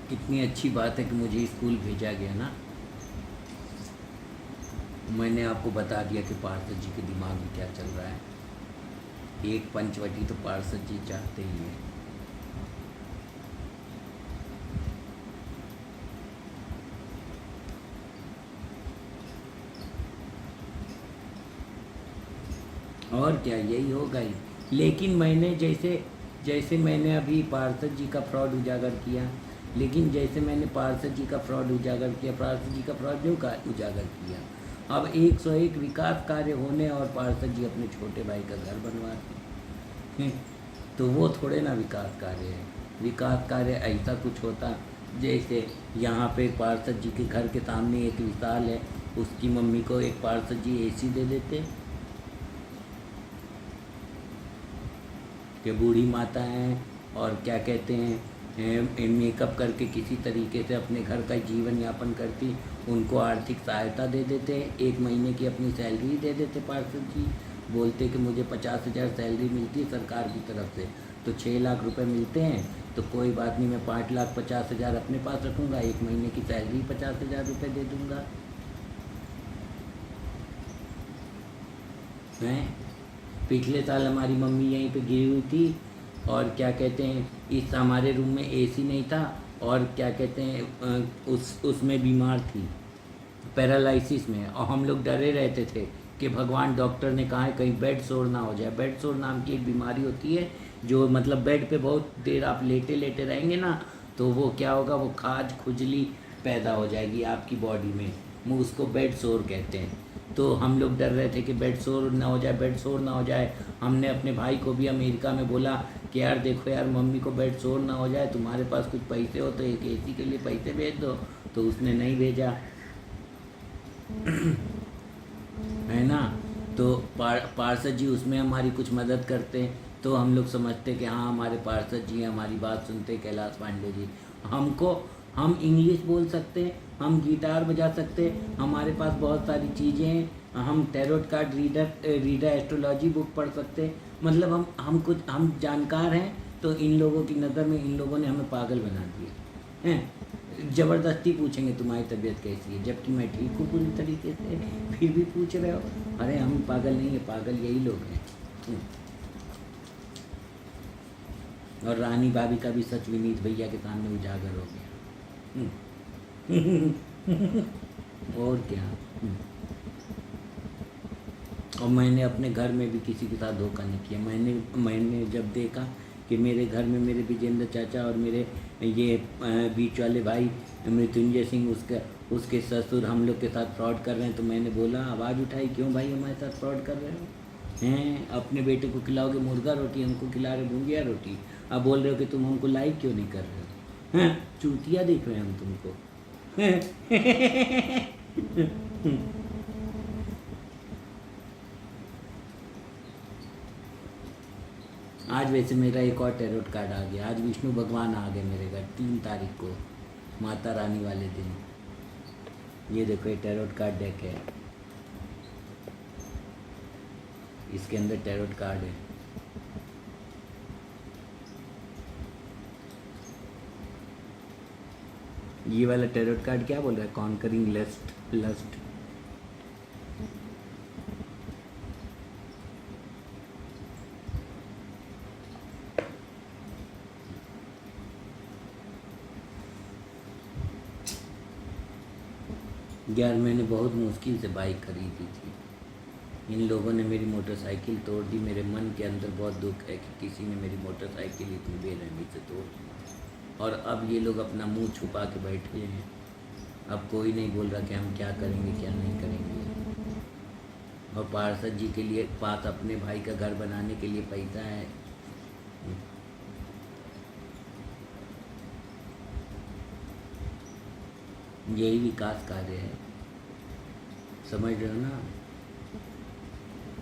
कितनी अच्छी बात है कि मुझे स्कूल भेजा गया ना। मैंने आपको बता दिया कि पार्षद जी के दिमाग में क्या चल रहा है। एक पंचवटी तो पार्षद जी चाहते ही हैं। और क्या, यही होगा ही। लेकिन मैंने जैसे जैसे मैंने अभी पार्षद जी का फ्रॉड उजागर किया, लेकिन जैसे मैंने पार्षद जी का फ्रॉड उजागर किया, पार्षद जी का फ्रॉड क्यों का उजागर किया। अब 101 विकास कार्य होने और पार्षद जी अपने छोटे भाई का घर बनवाते हैं, तो वो थोड़े ना विकास कार्य है। विकास कार्य ऐसा कुछ होता जैसे यहाँ पे पार्षद जी के घर के सामने एक विशाल है, उसकी मम्मी को एक पार्षद जी एसी दे देते कि बूढ़ी माता हैं और क्या कहते हैं मेकअप करके किसी तरीके से अपने घर का जीवन यापन करती, उनको आर्थिक सहायता दे देते, 1 महीने की अपनी सैलरी दे देते पार्षद जी। बोलते कि मुझे 50,000 सैलरी मिलती है सरकार की तरफ से, तो 6 लाख रुपए मिलते हैं, तो कोई बात नहीं, मैं 5,50,000 अपने पास रखूँगा, 1 महीने की सैलरी 50,000 रुपये दे दूँगा। हैं, पिछले साल हमारी मम्मी यहीं पे गिरी हुई थी और क्या कहते हैं इस हमारे रूम में एसी नहीं था, और क्या कहते हैं उसमें बीमार थी, पैरालिसिस में, और हम लोग डरे रहते थे कि भगवान, डॉक्टर ने कहा है कहीं बेड सोर ना हो जाए। बेड सोर नाम की एक बीमारी होती है जो मतलब बेड पे बहुत देर आप लेटे लेटे रहेंगे ना, तो वो क्या होगा, वो खाज खुजली पैदा हो जाएगी आपकी बॉडी में, वो उसको बेड सोर कहते हैं। तो हम लोग डर रहे थे कि बेड सोर ना हो जाए, बेड सोर ना हो जाए। हमने अपने भाई को भी अमेरिका में बोला कि यार देखो यार, मम्मी को बेड सोर ना हो जाए, तुम्हारे पास कुछ पैसे हो तो एक एसी के लिए पैसे भेज दो, तो उसने नहीं भेजा है ना। तो पार्षद जी उसमें हमारी कुछ मदद करते हैं, तो हम लोग समझते कि हाँ हमारे पार्षद जी हमारी बात सुनते, कैलाश पांडे जी। हमको, हम इंग्लिश बोल सकते हैं, हम गिटार बजा सकते हैं, हमारे पास बहुत सारी चीज़ें हैं, हम tarot card reader astrology book पढ़ सकते हैं, मतलब हम जानकार हैं। तो इन लोगों की नज़र में इन लोगों ने हमें पागल बना दिया हैं। ज़बरदस्ती पूछेंगे तुम्हारी तबीयत कैसी है, जबकि मैं ठीक हूँ पूरी तरीके से, फिर भी पूछ रहे हो। अरे हम पागल नहीं है, पागल यही लोग हैं। और रानी भाभी का भी सच विनीत भैया के सामने उजागर हो गया। और क्या। और मैंने अपने घर में भी किसी के साथ धोखा नहीं किया। मैंने जब देखा कि मेरे घर में मेरे विजेंद्र चाचा और मेरे ये बीच वाले भाई मृत्युंजय सिंह, उसके ससुर हम लोग के साथ फ्रॉड कर रहे हैं, तो मैंने बोला, आवाज़ उठाई, क्यों भाई हमारे साथ फ्रॉड कर रहे हो हैं। अपने बेटे को खिलाओगे मुर्गा रोटी, हमको खिला रहे भुंजिया रोटी। अब बोल रहे हो कि तुम हमको लाइक क्यों नहीं कर रहे हो, हैं, चूतिया देख रहे हैं हम तुमको। आज वैसे मेरा एक और टैरोट कार्ड आ गया। आज विष्णु भगवान आ गए मेरे घर 3 तारीख को, माता रानी वाले दिन। ये देखो, ये टैरोट कार्ड डेक है, इसके अंदर टैरोट कार्ड है। ये वाला टैरोट कार्ड क्या बोल रहा है, कॉन्करिंग लस्ट। यार मैंने बहुत मुश्किल से बाइक खरीदी थी, इन लोगों ने मेरी मोटरसाइकिल तोड़ दी। मेरे मन के अंदर बहुत दुख है कि किसी ने मेरी मोटरसाइकिल इतनी बेरहमी से तोड़ दी, और अब ये लोग अपना मुंह छुपा के बैठे हैं। अब कोई नहीं बोल रहा कि हम क्या करेंगे क्या नहीं करेंगे। और पार्षद जी के लिए पास अपने भाई का घर बनाने के लिए पैसा है। यही विकास कार्य है, समझ रहे हो ना।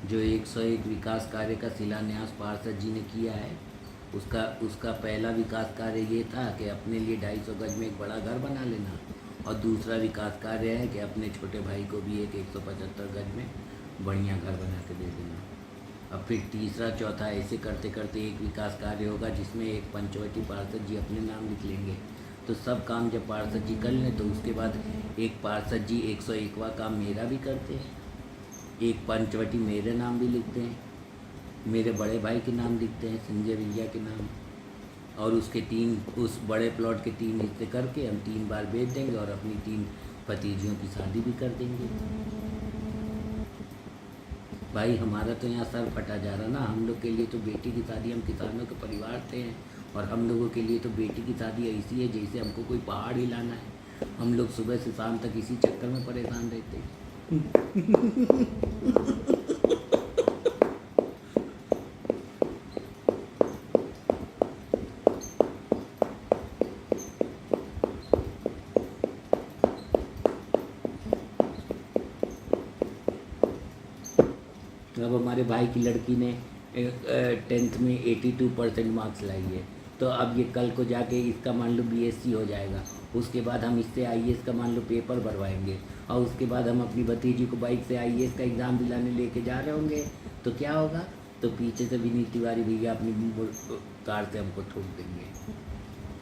जो 101 विकास कार्य का शिलान्यास पार्षद जी ने किया है, उसका पहला विकास कार्य ये था कि अपने लिए 250 गज में एक बड़ा घर बना लेना, और दूसरा विकास कार्य है कि अपने छोटे भाई को भी एक 175 गज में बढ़िया घर बना के दे देना। अब फिर तीसरा चौथा ऐसे करते करते एक विकास कार्य होगा जिसमें एक पंचवटी पार्षद जी अपने नाम लिख लेंगे। तो सब काम जब पार्षद जी कर लें तो उसके बाद एक पार्षद जी 101वां काम मेरा भी करते हैं, एक पंचवटी मेरे नाम भी लिखते हैं, मेरे बड़े भाई के नाम लिखते हैं, संजय भैया के नाम, और उसके उस बड़े प्लॉट के 3 हिस्से करके हम 3 बार बेच देंगे और अपनी 3 भतीजियों की शादी भी कर देंगे। भाई हमारा तो यहाँ सर फटा जा रहा ना। हम लोग के लिए तो बेटी की शादी, हम किसानों के परिवार से हैं, और हम लोगों के लिए तो बेटी की शादी ऐसी है जैसे हमको कोई पहाड़ हिलाना है। हम लोग सुबह से शाम तक इसी चक्कर में परेशान रहते हैं। अब हमारे भाई की लड़की ने 10th में 82% मार्क्स लाई है, तो अब ये कल को जाके इसका मान लो BSc हो जाएगा। उसके बाद हम इससे IAS का मान लो पेपर भरवाएंगे, और उसके बाद हम अपनी भतीजी को बाइक से IAS का एग्ज़ाम दिलाने लेके जा रहे होंगे। तो क्या होगा, तो पीछे से विनीत तिवारी भैया अपनी कार से हमको ठोक देंगे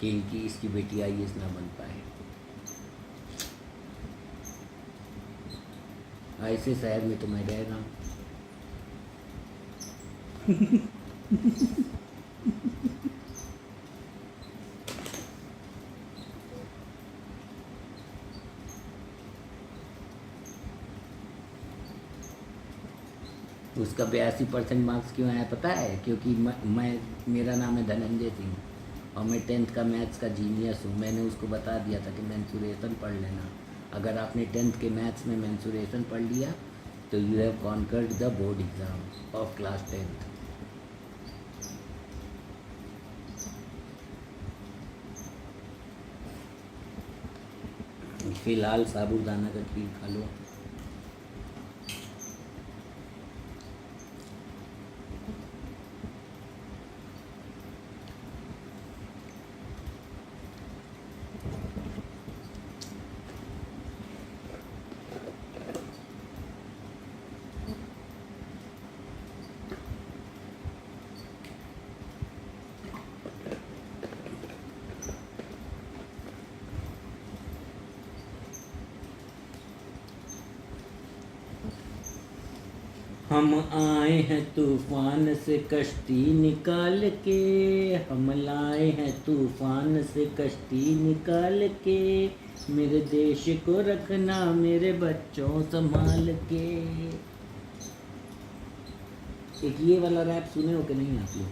कि इनकी इसकी बेटी IAS ना बन पाए। ऐसे शहर में तो मैं रह रहा हूँ। उसका 82% मार्क्स क्यों आया पता है? क्योंकि मेरा नाम है धनंजय सिंह, और मैं 10th का मैथ्स का जीनियस हूँ। मैंने उसको बता दिया था कि मेंसुरेशन पढ़ लेना। अगर आपने 10th के मैथ्स में मेंसुरेशन पढ़ लिया तो you have conquered the board exam of class 10th। फिलहाल साबूदाना का खीर खा लो। हम आए हैं तूफान से कश्ती निकाल के, हम लाए हैं तूफान से कश्ती निकाल के, मेरे देश को रखना मेरे बच्चों संभाल के। एक ये वाला रैप सुने हो कि नहीं आप लोग?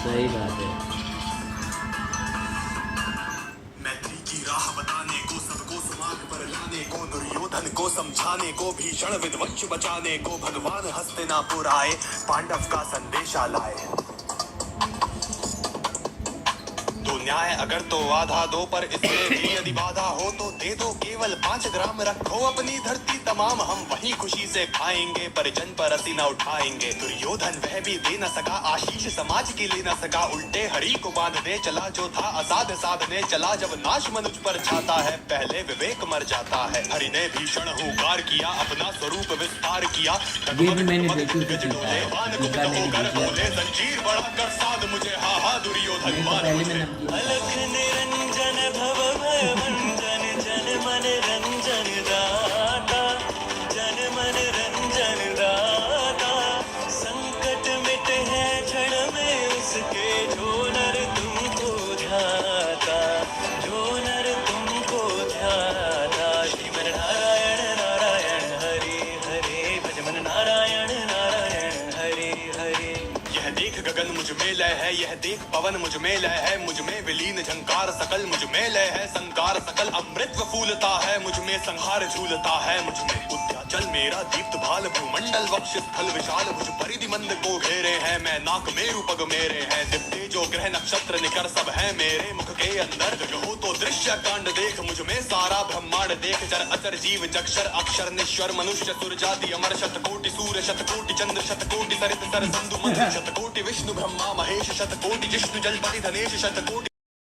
सही बात है। मैत्री की राह बताने को, सबको समाज पर लाने को, दुर्योधन को समझाने को, भीषण विध्वंस बचाने को, भगवान हस्तिनापुर आए, पांडव का संदेशा लाए। तो न्याय अगर तो आधा दो, पर इसमें भी यदि बाधा हो तो दे दो केवल 5 ग्राम, रखो अपनी धरती तमाम, हम वही खुशी से खाएंगे, परिजन पर असी न उठाएंगे। दुर्योधन वह भी दे न सका, आशीष समाज की ले न सका, उल्टे हरि को बांध दे चला, जो था असाध साधने चला, जब नाश मनुज पर छाता है, पहले विवेक मर जाता है। हरि ने भीषण हुंकार किया, अपना स्वरूप विस्तार किया, जंजीर बढ़ाकर साध मुझे, हा हा दुर्योधन अलख निरंजन भव भय भंजन, जन मन रंजन दाता, जन मन रंजन दाता, संकट मिट है क्षण में उसके, जो नर तुमको ध्याता, जो नर तुमको ध्याता। श्रीमन नारायण नारायण हरे हरे, भजमन नारायण नारायण हरे हरे। यह देख गगन मुझ में लय है, यह देख पवन मुझ में लय है, मुझ में विलीन झंकार सकल मुझ में लय है, संकार सकल अमृत फूलता है मुझ में, संहार झूलता है मुझ में। उद्याचल मेरा दीप्त भाल भूमंडल वक्ष स्थल विशाल, मुझ परिधि मंद को घेरे हैं, मैं नाक मेरु पग मेरे हैं, दिव्य जो ग्रह नक्षत्र निकर सब है मेरे मुख के अंदर। जगहो तो दृश्य कांड देख मुझ में सारा ब्रह्मांड देख, चर अचर जीव जक्षर अक्षर निश्वर मनुष्य सुर जाति अमर, शतकोटि सूर्य शतकोटि चंद्र शतकोटि सरित सर संधु मंत्र, शतकोटि विष्णु ब्रह्मा महेश, शतकोटि जिष्णु जलपति धनेश, शतकोटि